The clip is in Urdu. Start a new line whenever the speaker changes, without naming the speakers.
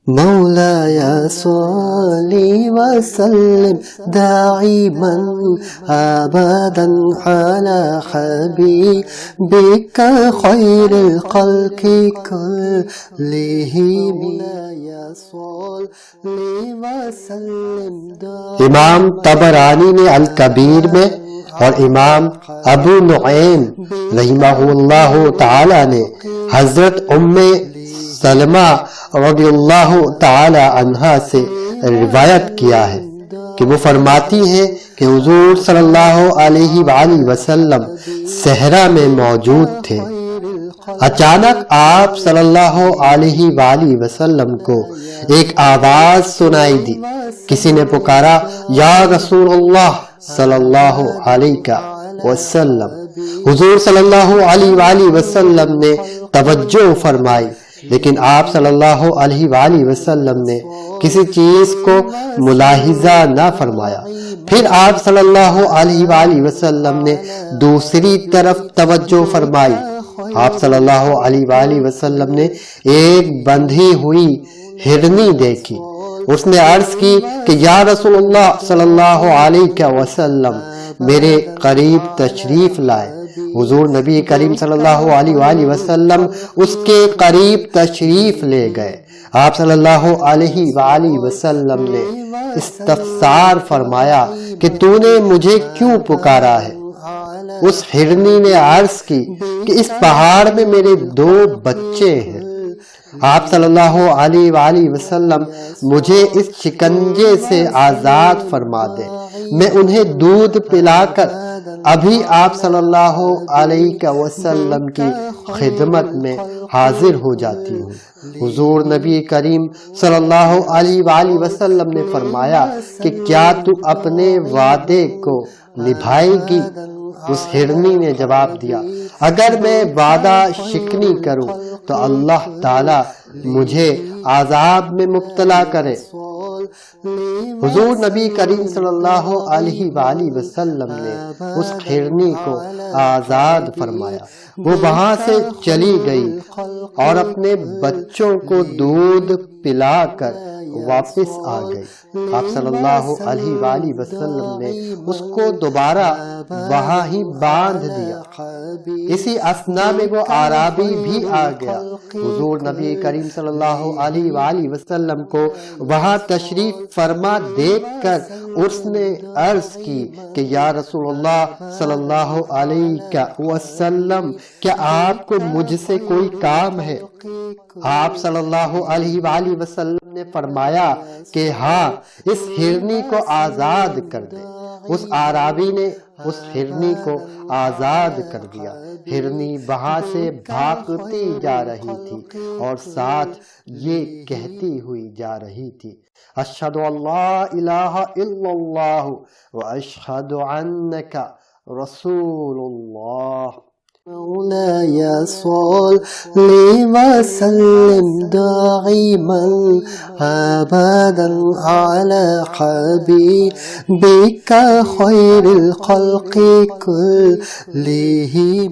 مولاي صل وسلم دائما أبدا على حبيبك خير الخلق كلهم.
امام طبرانی نے الکبیر میں اور امام ابو نعیم رحمہ اللہ تعالی نے حضرت ام سلمہ رضی اللہ تعالی عنہا سے روایت کیا ہے کہ وہ فرماتی ہیں کہ حضور صلی اللہ علیہ وآلہ وسلم صحرا میں موجود تھے. اچانک آپ صلی اللہ علیہ وآلہ وسلم کو ایک آواز سنائی دی. کسی نے پکارا یا رسول اللہ صلی اللہ علیہ وسلم. حضور صلی اللہ علیہ وآلہ وسلم نے توجہ فرمائی لیکن آپ صلی اللہ علیہ وآلہ وسلم نے کسی چیز کو ملاحظہ نہ فرمایا. پھر آپ صلی اللہ علیہ وآلہ وسلم نے دوسری طرف توجہ فرمائی. آپ صلی اللہ علیہ وآلہ وسلم نے ایک بندھی ہوئی ہرنی دیکھی. اس نے عرض کی کہ یا رسول اللہ صلی اللہ علیہ وسلم میرے قریب تشریف لائے. حضور نبی کریم صلی اللہ علیہ وآلہ وسلم اس کے قریب تشریف لے گئے. آپ صلی اللہ علیہ وآلہ وسلم نے استفسار فرمایا کہ تو نے مجھے کیوں پکارا ہے؟ اس ہرنی نے عرض کی کہ اس پہاڑ میں میرے 2 بچے ہیں. آپ صلی اللہ علیہ وآلہ وسلم مجھے اس شکنجے سے آزاد فرما دیں. میں انہیں دودھ پلا کر ابھی آپ صلی اللہ علیہ وسلم کی خدمت میں حاضر ہو جاتی ہوں. حضور نبی کریم صلی اللہ علیہ وآلہ وسلم نے فرمایا کہ کیا تو اپنے وعدے کو نبھائے گی؟ اس ہرنی نے جواب دیا اگر میں وعدہ شکنی کروں تو اللہ تعالی مجھے عذاب میں مبتلا کرے. حضور نبی کریم صلی اللہ علیہ وآلہ وسلم نے اس ہرنی کو آزاد فرمایا. وہ وہاں سے چلی گئی اور اپنے بچوں کو دودھ پلا کر واپس آ گئی. آپ صلی اللہ علیہ وآلہ وسلم نے اس کو دوبارہ وہاں ہی باندھ دیا. اسی اثنا میں وہ اعرابی بھی آ گیا. حضور نبی کریم صلی اللہ علیہ وآلہ وسلم کو وہاں تشریف فرما دیکھ کر اس نے عرض کی کہ یا رسول اللہ صلی اللہ علیہ وسلم کیا آپ کو مجھ سے کوئی کام ہے؟ آپ صلی اللہ علیہ وآلہ وسلم نے فرمایا کہ ہاں اس ہرنی کو آزاد کر دے. اس اعرابی نے اس ہرنی کو آزاد کر دیا. ہرنی وہاں سے بھاگتی جا رہی تھی اور ساتھ یہ کہتی ہوئی جا رہی تھی اشہد ان لا الہ الا اللہ واشہد انک رسول اللہ.
مولاي صل وسلم دائما أبدا على حبيبك خير الخلق كلهم.